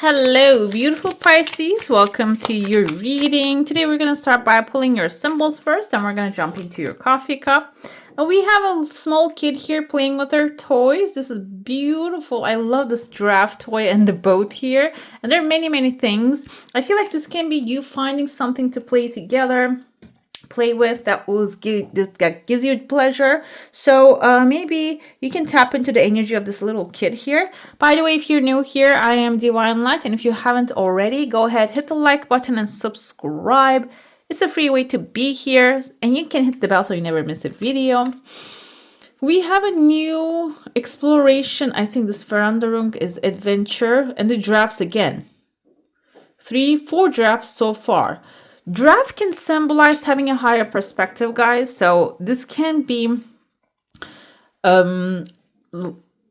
Hello, beautiful Pisces. Welcome to your reading. Today we're going to start by pulling your symbols first, and we're going to jump into your coffee cup. And we have a small kid here playing with her toys. This is beautiful. I love this giraffe toy and the boat here. And there are many, many things. I feel like this can be you finding something to play together, play with that gives you pleasure. So maybe you can tap into the energy of this little kid here. By the way, if you're new here, I am Divine Light, and if you haven't already, go ahead, hit the like button and subscribe. It's a free way to be here, and you can hit the bell so you never miss a video. We have a new exploration. I think this Verandrung is adventure, and the giraffes again. 4 giraffes so far. Giraffe can symbolize having a higher perspective, guys. So this can be,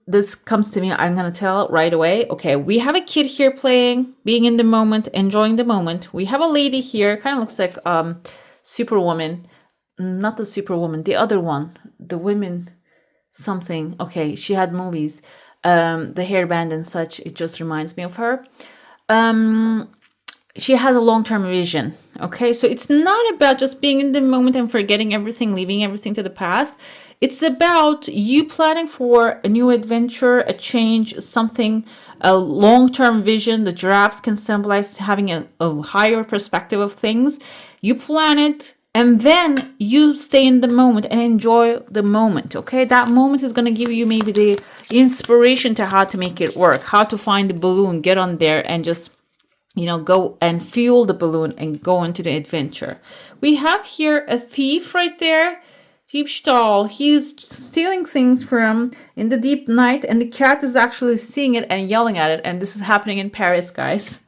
this comes to me, I'm going to tell right away. Okay, we have a kid here playing, being in the moment, enjoying the moment. We have a lady here, kind of looks like Superwoman. Not the Superwoman, the other one. The women something. Okay, she had movies. The hairband and such, it just reminds me of her. She has a long-term vision. Okay, so it's not about just being in the moment and forgetting everything, leaving everything to the past. It's about you planning for a new adventure, a change, something, a long-term vision. The giraffes can symbolize having a higher perspective of things. You plan it, and then you stay in the moment and enjoy the moment. Okay, that moment is going to give you maybe the inspiration to how to make it work, how to find the balloon, get on there and just, you know, go and fuel the balloon and go into the adventure. We have here a thief right there. Diebstahl. He's stealing things from in the deep night, and the cat is actually seeing it and yelling at it. And this is happening in Paris, guys.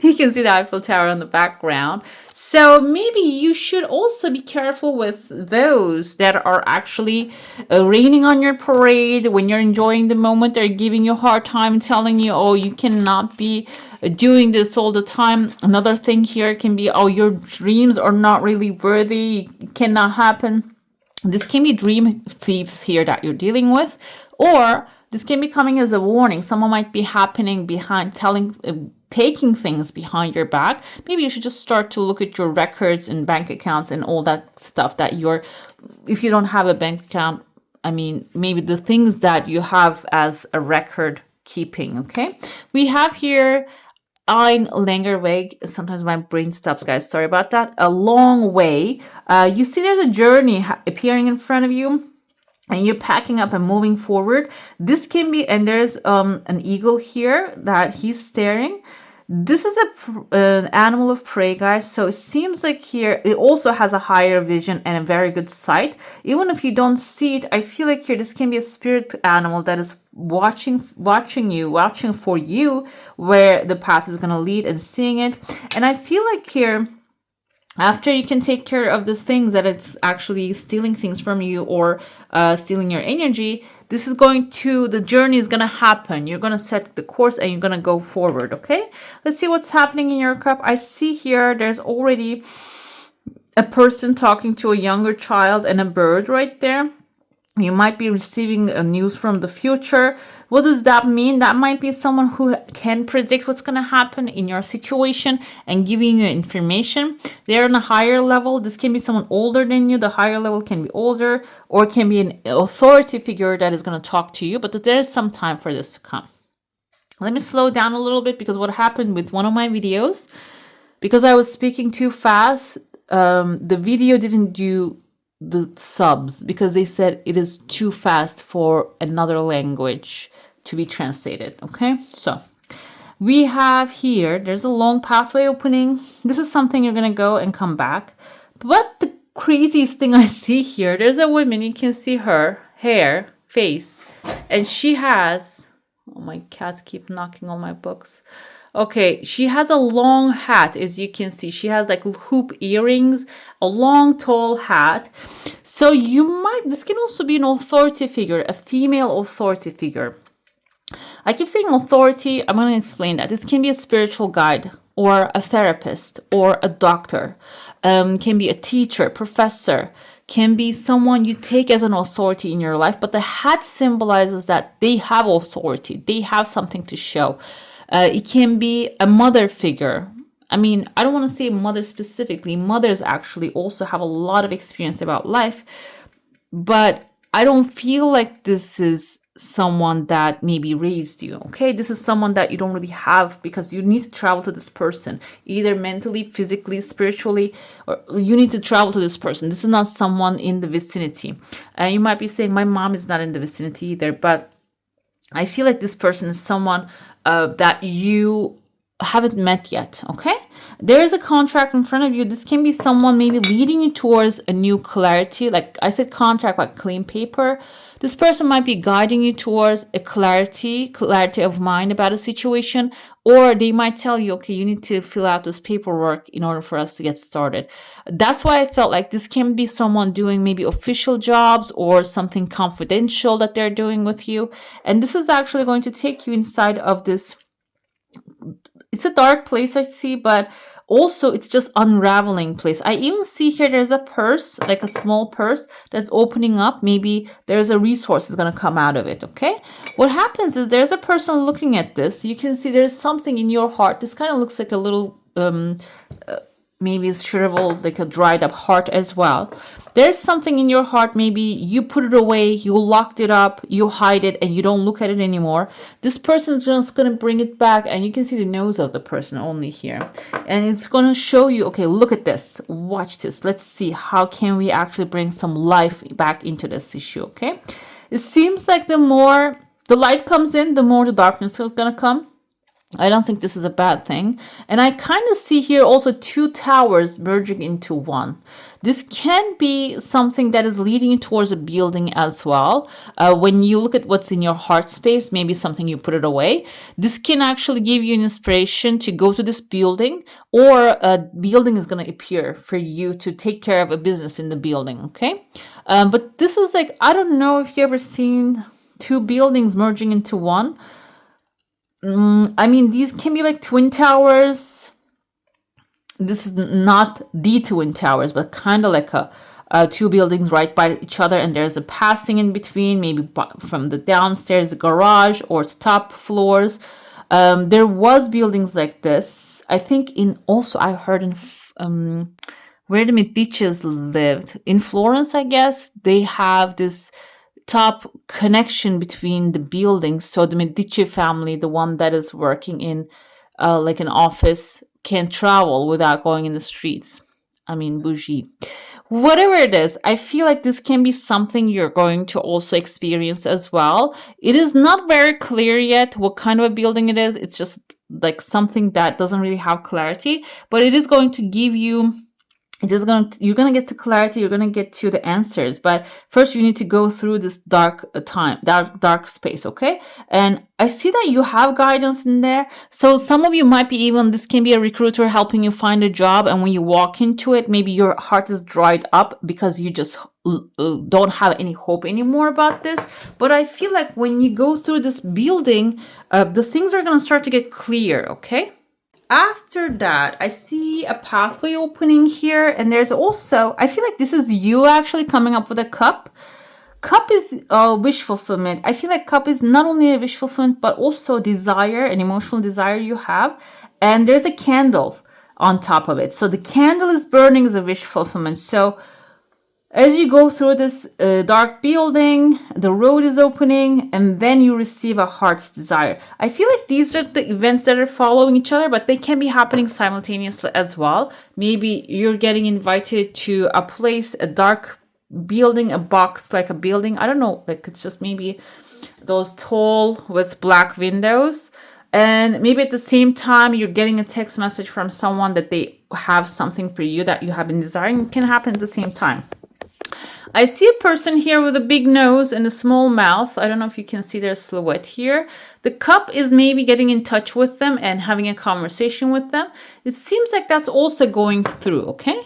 You can see the Eiffel Tower in the background. So maybe you should also be careful with those that are actually raining on your parade when you're enjoying the moment. They're giving you a hard time, telling you, oh, you cannot be doing this all the time. Another thing here can be, oh, your dreams are not really worthy. It cannot happen. This can be dream thieves here that you're dealing with, or this can be coming as a warning. Someone might be happening behind, taking things behind your back. Maybe you should just start to look at your records and bank accounts and all that stuff that if you don't have a bank account, I mean, maybe the things that you have as a record keeping. Okay, we have here ein langer Weg. Sometimes my brain stops, guys. Sorry about that. A long way. You see there's a journey appearing in front of you, and you're packing up and moving forward. This can be, and there's an eagle here that he's staring. This is an animal of prey, guys. So it seems like here it also has a higher vision and a very good sight. Even if you don't see it, I feel like here this can be a spirit animal that is watching for you where the path is going to lead and seeing it. And I feel like here, after you can take care of these things that it's actually stealing things from you or stealing your energy, the journey is going to happen. You're going to set the course and you're going to go forward. Okay, let's see what's happening in your cup. I see here there's already a person talking to a younger child and a bird right there. You might be receiving news from the future. What does that mean? That might be someone who can predict what's going to happen in your situation and giving you information. They're on a higher level. This can be someone older than you. The higher level can be older, or it can be an authority figure that is going to talk to you. But there is some time for this to come. Let me slow down a little bit, because what happened with one of my videos, because I was speaking too fast, the video didn't do the subs because they said it is too fast for another language to be translated. Okay, so we have here, there's a long pathway opening. This is something you're gonna go and come back. But the craziest thing I see here, there's a woman, you can see her hair, face, and she has, oh, my cats keep knocking on my books. Okay, she has a long hat, as you can see. She has like hoop earrings, a long, tall hat. So this can also be an authority figure, a female authority figure. I keep saying authority. I'm going to explain that. This can be a spiritual guide or a therapist or a doctor, can be a teacher, professor, can be someone you take as an authority in your life. But the hat symbolizes that they have authority. They have something to show. It can be a mother figure. I mean, I don't want to say mother specifically. Mothers actually also have a lot of experience about life, but I don't feel like this is someone that maybe raised you. Okay, this is someone that you don't really have, because you need to travel to this person, either mentally, physically, spiritually, or you need to travel to this person. This is not someone in the vicinity. And you might be saying, my mom is not in the vicinity either, but I feel like this person is someone that you haven't met yet. Okay, there is a contract in front of you. This can be someone maybe leading you towards a new clarity. Like I said, contract, like clean paper. This person might be guiding you towards a clarity of mind about a situation, or they might tell you, okay, you need to fill out this paperwork in order for us to get started. That's why I felt like this can be someone doing maybe official jobs or something confidential that they're doing with you. And this is actually going to take you inside of this. It's a dark place, I see, but also it's just unraveling place. I even see here there's a purse, like a small purse that's opening up. Maybe there's a resource is going to come out of it. Okay, what happens is there's a person looking at this. You can see there's something in your heart. This kind of looks like a little maybe it's shriveled, like a dried up heart as well. There's something in your heart, maybe you put it away, you locked it up, you hide it, and you don't look at it anymore. This person is just going to bring it back, and you can see the nose of the person only here. And it's going to show you, okay, look at this, watch this. Let's see, how can we actually bring some life back into this issue, okay? It seems like the more the light comes in, the more the darkness is going to come. I don't think this is a bad thing. And I kind of see here also two towers merging into one. This can be something that is leading you towards a building as well. When you look at what's in your heart space, maybe something you put it away. This can actually give you an inspiration to go to this building, or a building is going to appear for you to take care of a business in the building, okay? But this is like, I don't know if you ever seen two buildings merging into one. I mean, these can be like twin towers. This is not the twin towers, but kind of like two buildings right by each other, and there's a passing in between, maybe from the downstairs, the garage, or its top floors. There was buildings like this. I think I heard in where the Medicis lived, in Florence, I guess, they have this top connection between the buildings. So the Medici family, the one that is working in like an office, can travel without going in the streets. I mean, bougie. Whatever it is, I feel like this can be something you're going to also experience as well. It is not very clear yet what kind of a building it is. It's just like something that doesn't really have clarity, but it is going to give you, you're going to get to clarity, you're going to get to the answers, but first you need to go through this dark space, okay? And I see that you have guidance in there. So some of you might be even, this can be a recruiter helping you find a job, and when you walk into it, maybe your heart is dried up because you just don't have any hope anymore about this. But I feel like when you go through this building, the things are going to start to get clear, okay? After that, I see a pathway opening here, and there's also, I feel like this is you actually coming up with a cup. Cup is wish fulfillment. I feel like cup is not only a wish fulfillment, but also desire, an emotional desire you have. And there's a candle on top of it. So the candle is burning as a wish fulfillment. So as you go through this dark building, the road is opening, and then you receive a heart's desire. I feel like these are the events that are following each other, but they can be happening simultaneously as well. Maybe you're getting invited to a place, a dark building, a box, like a building. I don't know, like it's just maybe those tall with black windows. And maybe at the same time, you're getting a text message from someone that they have something for you that you have been desiring. It can happen at the same time. I see a person here with a big nose and a small mouth. I don't know if you can see their silhouette here. The cup is maybe getting in touch with them and having a conversation with them. It seems like that's also going through, okay?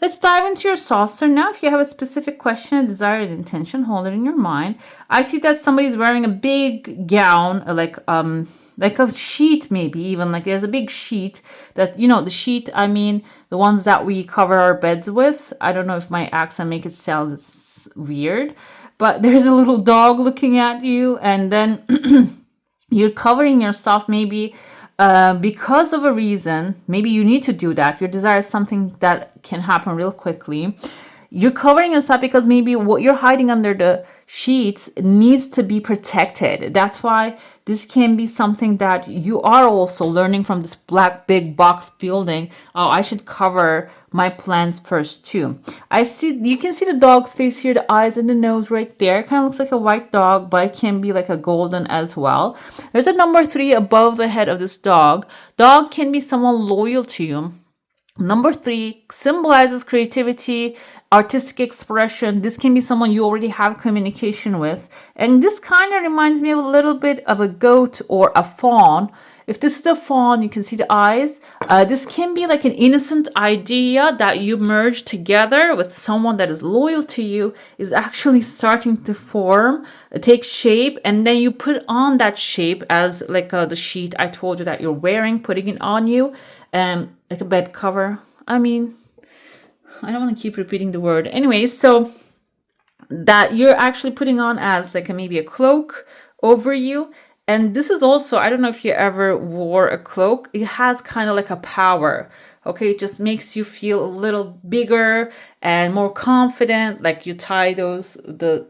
Let's dive into your saucer now. If you have a specific question, a desire, an intention, hold it in your mind. I see that somebody's wearing a big gown, like a sheet, maybe even, like there's a big sheet that, you know, the sheet, I mean, the ones that we cover our beds with. I don't know if my accent makes it sound weird, but there's a little dog looking at you, and then you're covering yourself maybe because of a reason, maybe you need to do that. Your desire is something that can happen real quickly. You're covering yourself because maybe what you're hiding under the sheets needs to be protected. That's why this can be something that you are also learning from this black big box building. Oh, I should cover my plans first too. You can see the dog's face here, the eyes and the nose right there. It kind of looks like a white dog, but it can be like a golden as well. There's a number 3 above the head of this dog. Dog can be someone loyal to you. Number 3 symbolizes creativity, artistic expression. This can be someone you already have communication with. And this kind of reminds me of a little bit of a goat or a fawn. If this is a fawn, you can see the eyes. This can be like an innocent idea that you merge together with someone that is loyal to you, is actually starting to form, take shape, and then you put on that shape as like the sheet I told you that you're wearing, putting it on you, like a bed cover. I mean, I don't want to keep repeating the word. Anyway, so that you're actually putting on as like maybe a cloak over you. And this is also, I don't know if you ever wore a cloak. It has kind of like a power. Okay, it just makes you feel a little bigger and more confident. Like you tie the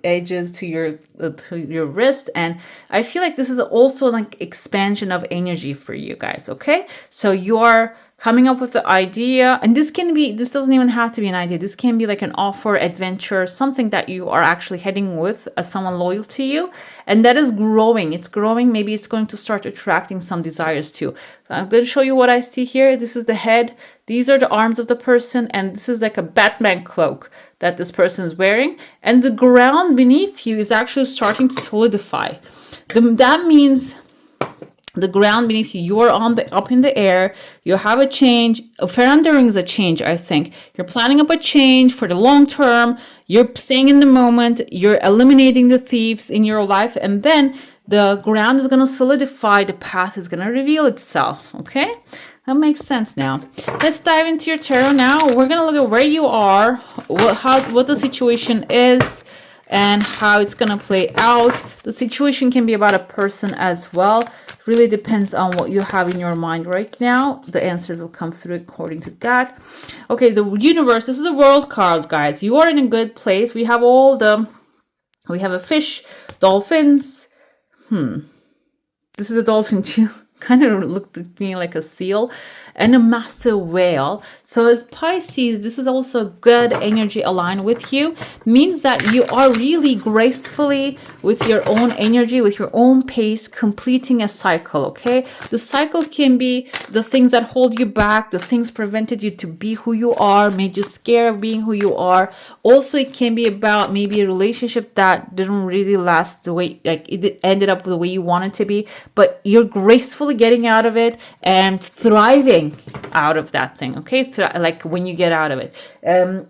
edges to your wrist, and I feel like this is also like expansion of energy for you guys. Okay, so you are coming up with the idea, and this doesn't even have to be an idea. This can be like an offer, adventure, something that you are actually heading with as someone loyal to you, and that is growing. It's growing. Maybe it's going to start attracting some desires too. So I'm going to show you what I see here. This is the head. These are the arms of the person, and this is like a Batman cloak that this person is wearing, and the ground beneath you is actually starting to solidify. That means the ground beneath you, you are up in the air. You have a change. Surrendering is a change, I think. You're planning up a change for the long term. You're staying in the moment. You're eliminating the thieves in your life, and then the ground is going to solidify. The path is going to reveal itself. Okay? That makes sense now. Let's dive into your tarot now. We're going to look at where you are, what the situation is, and how it's going to play out. The situation can be about a person as well. It really depends on what you have in your mind right now. The answers will come through according to that. Okay, the universe. This is the world card, guys. You are in a good place. We have we have a fish, dolphins. This is a dolphin too. Kind of looked at me like a seal, and a massive whale. So as Pisces, this is also good energy aligned with you. Means that you are really gracefully with your own energy, with your own pace, completing a cycle, okay? The cycle can be the things that hold you back, the things prevented you to be who you are, made you scared of being who you are. Also, it can be about maybe a relationship that didn't really last the way, like it ended up the way you wanted to be, but you're gracefully getting out of it and thriving out of that thing, okay? So like when you get out of it,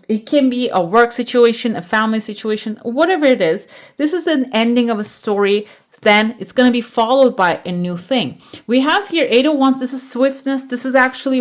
it can be a work situation, a family situation, whatever it is. This is an ending of a story. Then it's going to be followed by a new thing. We have here 8 of Wands. This is swiftness. This is actually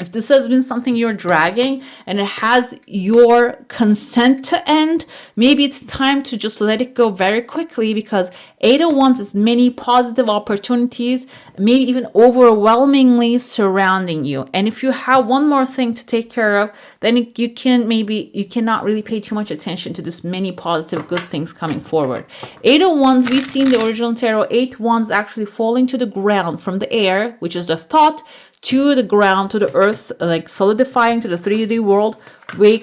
if this has been something you're dragging and it has your consent to end, maybe it's time to just let it go very quickly, because 8 of Wands is many positive opportunities, maybe even overwhelmingly surrounding you. And if you have one more thing to take care of, then you cannot really pay too much attention to this many positive good things coming forward. 8 of Wands, we see in the original tarot, 8 Wands actually falling to the ground from the air, which is the thought, to the ground, to the earth, like solidifying to the 3D world way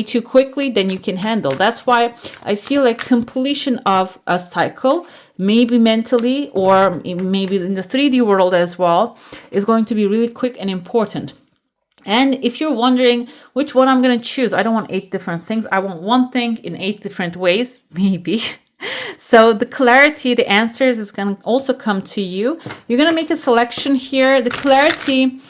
too quickly than you can handle. That's why I feel like completion of a cycle, maybe mentally or maybe in the 3D world as well, is going to be really quick and important. And if you're wondering which one I'm going to choose, I don't want 8 different things. I want one thing in 8 different ways, maybe. So the clarity, the answers is going to also come to you. You're going to make a selection here. The clarity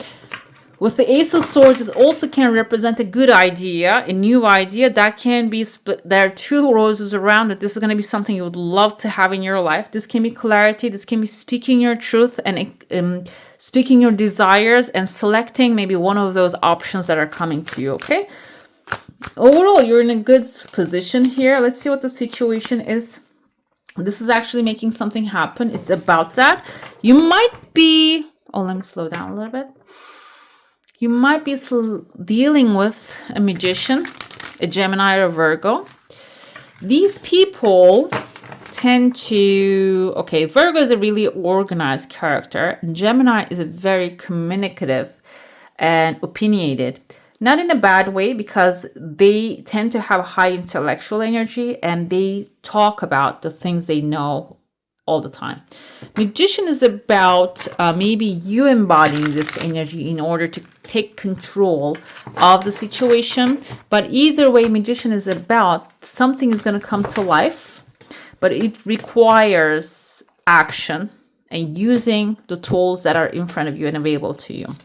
with the Ace of Swords is also can represent a good idea, a new idea that can be split. There are 2 roses around it. This is going to be something you would love to have in your life. This can be clarity. This can be speaking your truth and speaking your desires and selecting maybe one of those options that are coming to you, okay? Overall, you're in a good position here. Let's see what the situation is. This is actually making something happen. It's about that. You might be, oh, let me slow down a little bit. You might be dealing with a magician, a Gemini or a Virgo. These people tend to, okay, Virgo is a really organized character. Gemini is a very communicative and opinionated. Not in a bad way, because they tend to have high intellectual energy and they talk about the things they know all the time. Magician is about maybe you embodying this energy in order to take control of the situation. But either way, magician is about something is going to come to life, but it requires action and using the tools that are in front of you and available to you.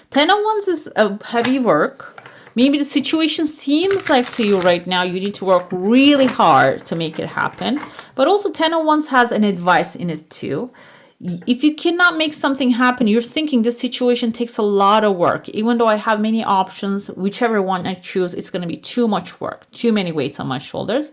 10 of Wands is a heavy work. Maybe the situation seems like to you right now you need to work really hard to make it happen. But also 10 of Wands has an advice in it too. If you cannot make something happen, you're thinking this situation takes a lot of work. Even though I have many options, whichever one I choose, it's going to be too much work, too many weights on my shoulders.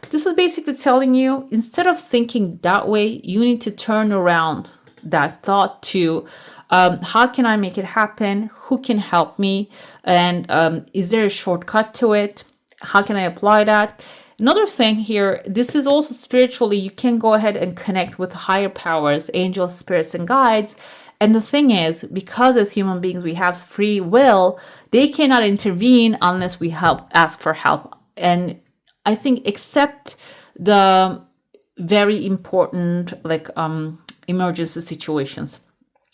This is basically telling you, instead of thinking that way, you need to turn around that thought to how can I make it happen? Who can help me? And is there a shortcut to it? How can I apply that? Another thing here, this is also spiritually, you can go ahead and connect with higher powers, angels, spirits, and guides. And the thing is, because as human beings, we have free will, they cannot intervene unless we ask for help. And I think except the very important, emergency situations.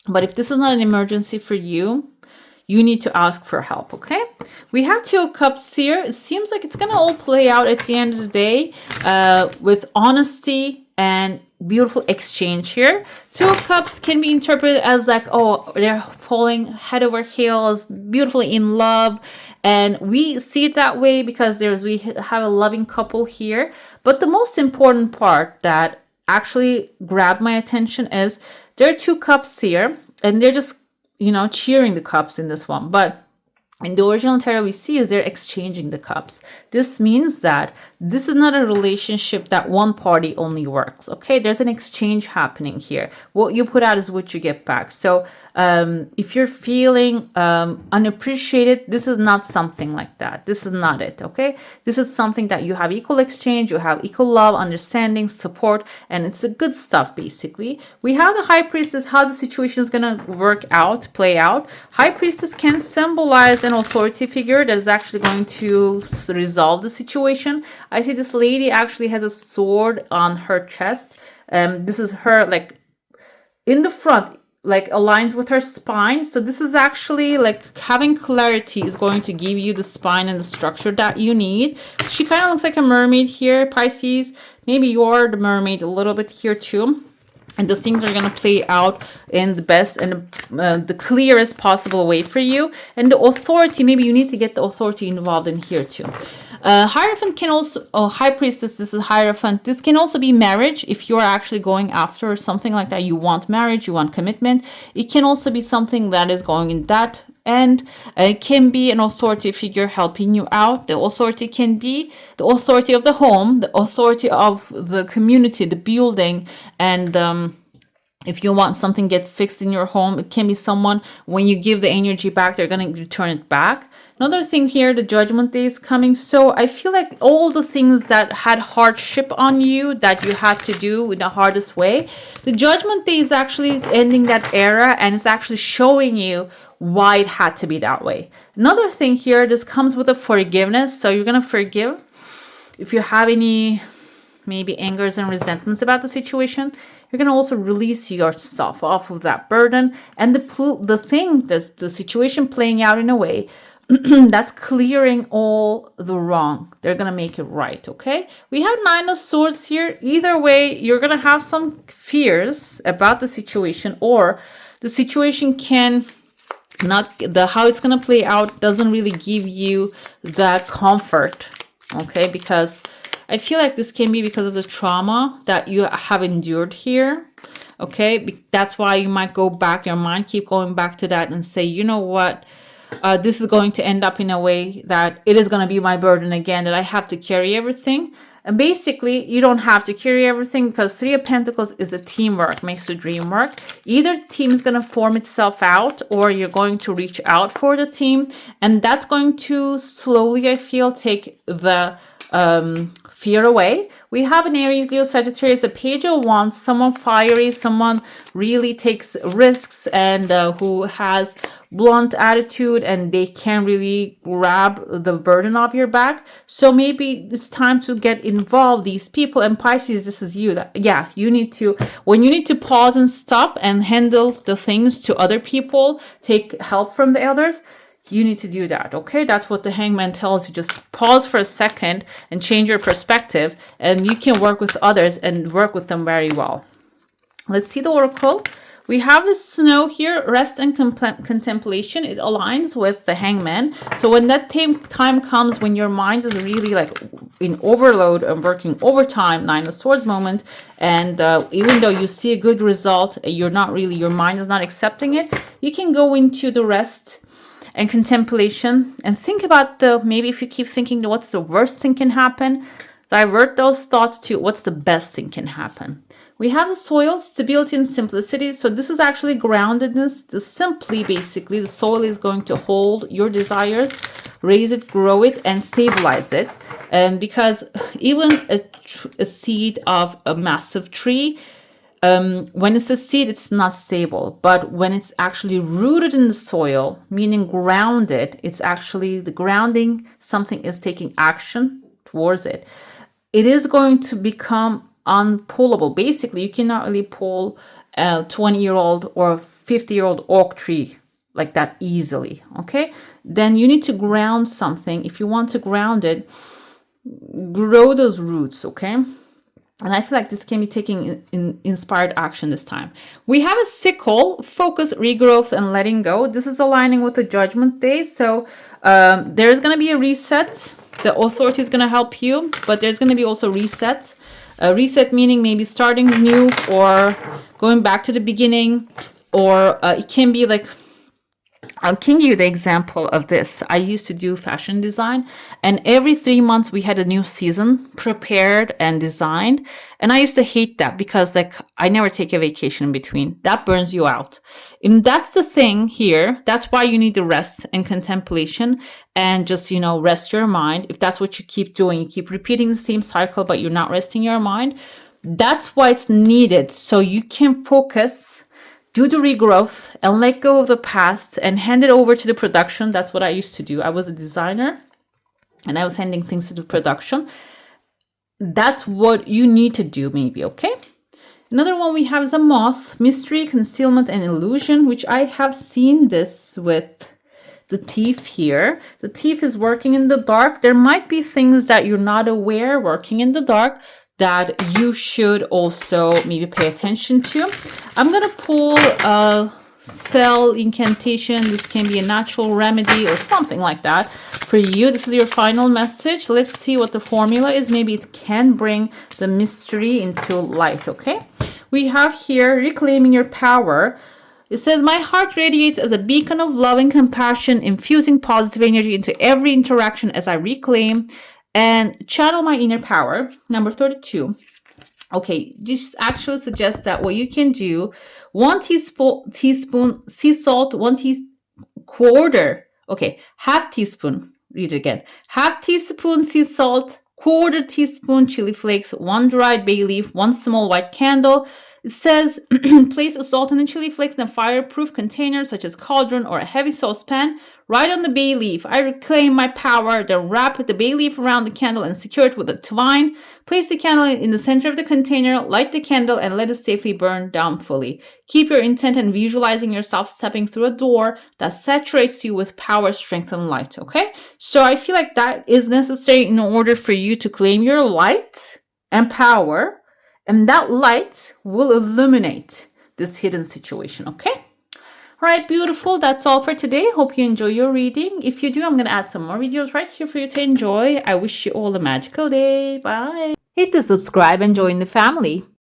But if this is not an emergency for you, you need to ask for help, okay? We have 2 of Cups here. It seems like it's going to all play out at the end of the day with honesty and beautiful exchange here. 2 of Cups can be interpreted as like, oh, they're falling head over heels, beautifully in love. And we see it that way because we have a loving couple here. But the most important part that actually grabbed my attention is there are 2 cups here, and they're just, cheering the cups in this one. But in the original tarot we see is they're exchanging the cups. This means that this is not a relationship that one party only works. Okay, there's an exchange happening here. What you put out is what you get back. So if you're feeling unappreciated, this is not something like that. This is not it. Okay, this is something that you have equal exchange, you have equal love, understanding, support, and it's the good stuff. Basically, we have the High Priestess, how the situation is going to play out. High Priestess can symbolize an authority figure that is actually going to resolve the situation. I see this lady actually has a sword on her chest. This is her, like, in the front, like, aligns with her spine. So this is actually like having clarity is going to give you the spine and the structure that you need. She kind of looks like a mermaid here, Pisces. Maybe you're the mermaid a little bit here too. And the things are going to play out in the best and the clearest possible way for you. And the authority, maybe you need to get the authority involved in here too. Hierophant can also, High Priestess, this is Hierophant. This can also be marriage if you're actually going after something like that. You want marriage, you want commitment. It can also be something that is going in that end. It can be an authority figure helping you out. The authority can be the authority of the home, the authority of the community, the building, and if you want something get fixed in your home, it can be someone, when you give the energy back, they're going to return it back. Another thing here, the Judgment Day is coming. So I feel like all the things that had hardship on you, that you had to do in the hardest way, the Judgment Day is actually ending that era, and it's actually showing you why it had to be that way. Another thing here, this comes with a forgiveness. So you're going to forgive. If you have any maybe angers and resentments about the situation, you're going to also release yourself off of that burden. And the situation playing out in a way that's clearing all the wrong. They're going to make it right, okay? We have 9 of Swords here. Either way, you're going to have some fears about the situation, or the situation can not, how it's going to play out doesn't really give you that comfort, okay? Because I feel like this can be because of the trauma that you have endured here, okay? That's why you might go back, your mind keep going back to that and say, you know what? This is going to end up in a way that it is going to be my burden again, that I have to carry everything. And basically, you don't have to carry everything because Three of Pentacles is a teamwork, makes the dream work. Either team is going to form itself out or you're going to reach out for the team. And that's going to slowly, I feel, take the fear away. We have an Aries, Leo, Sagittarius, a Page of Wands, someone fiery, someone really takes risks and who has blunt attitude and they can really grab the burden off your back. So maybe it's time to get involved, these people. And Pisces, this is you. Yeah, you need to, when you need to pause and stop and handle the things to other people, take help from the others, you need to do that, okay? That's what the Hangman tells you. Just pause for a second and change your perspective, and you can work with others and work with them very well. Let's see the Oracle. We have the Snow here, rest and contemplation. It aligns with the Hangman. So when that time comes, when your mind is really like in overload and working overtime, Nine of Swords moment, and even though you see a good result, you're not really, your mind is not accepting it, you can go into the rest and contemplation and think about maybe if you keep thinking what's the worst thing can happen, divert those thoughts to what's the best thing can happen. We have the soil, stability and simplicity. So this is actually groundedness. Basically, the soil is going to hold your desires, raise it, grow it, and stabilize it. And because even a seed of a massive tree, when it's a seed, it's not stable. But when it's actually rooted in the soil, meaning grounded, it's actually the grounding, something is taking action towards it. It is going to become unpullable. Basically, you cannot really pull a 20-year-old or a 50-year-old oak tree like that easily, okay? Then you need to ground something. If you want to ground it, grow those roots, okay? And I feel like this can be taking inspired action this time. We have a sickle, focus, regrowth, and letting go. This is aligning with the Judgment Day. So there's going to be a reset. The authority is going to help you, but there's going to be also reset. Reset meaning maybe starting new or going back to the beginning, or it can be like, I'll give you the example of this. I used to do fashion design, and every 3 months we had a new season prepared and designed. And I used to hate that because like I never take a vacation in between. That burns you out. And that's the thing here. That's why you need the rest and contemplation and just, rest your mind. If that's what you keep doing, you keep repeating the same cycle, but you're not resting your mind. That's why it's needed. So you can focus, do the regrowth, and let go of the past and hand it over to the production. That's what I used to do. I was a designer and I was handing things to the production. That's what you need to do maybe, okay? Another one we have is a moth, mystery, concealment, and illusion, which I have seen this with the thief here. The thief is working in the dark. There might be things that you're not aware working in the dark that you should also maybe pay attention to. I'm going to pull a spell, incantation. This can be a natural remedy or something like that for you. This is your final message. Let's see what the formula is. Maybe it can bring the mystery into light, okay? We have here reclaiming your power. It says, my heart radiates as a beacon of love and compassion, infusing positive energy into every interaction as I reclaim and channel my inner power. Number 32. Okay, this actually suggests that what you can do, 1 teaspoon sea salt, half teaspoon, read it again. Half teaspoon sea salt, 1/4 teaspoon chili flakes, 1 dried bay leaf, 1 small white candle. It says, place the salt and the chili flakes in a fireproof container such as cauldron or a heavy saucepan. Write on the bay leaf, I reclaim my power. Then wrap the bay leaf around the candle and secure it with a twine. Place the candle in the center of the container, light the candle, and let it safely burn down fully. Keep your intent and visualizing yourself stepping through a door that saturates you with power, strength, and light, okay? So I feel like that is necessary in order for you to claim your light and power, and that light will illuminate this hidden situation, okay? All right, beautiful. That's all for today. Hope you enjoy your reading. If you do, I'm going to add some more videos right here for you to enjoy. I wish you all a magical day. Bye. Hit the subscribe and join the family.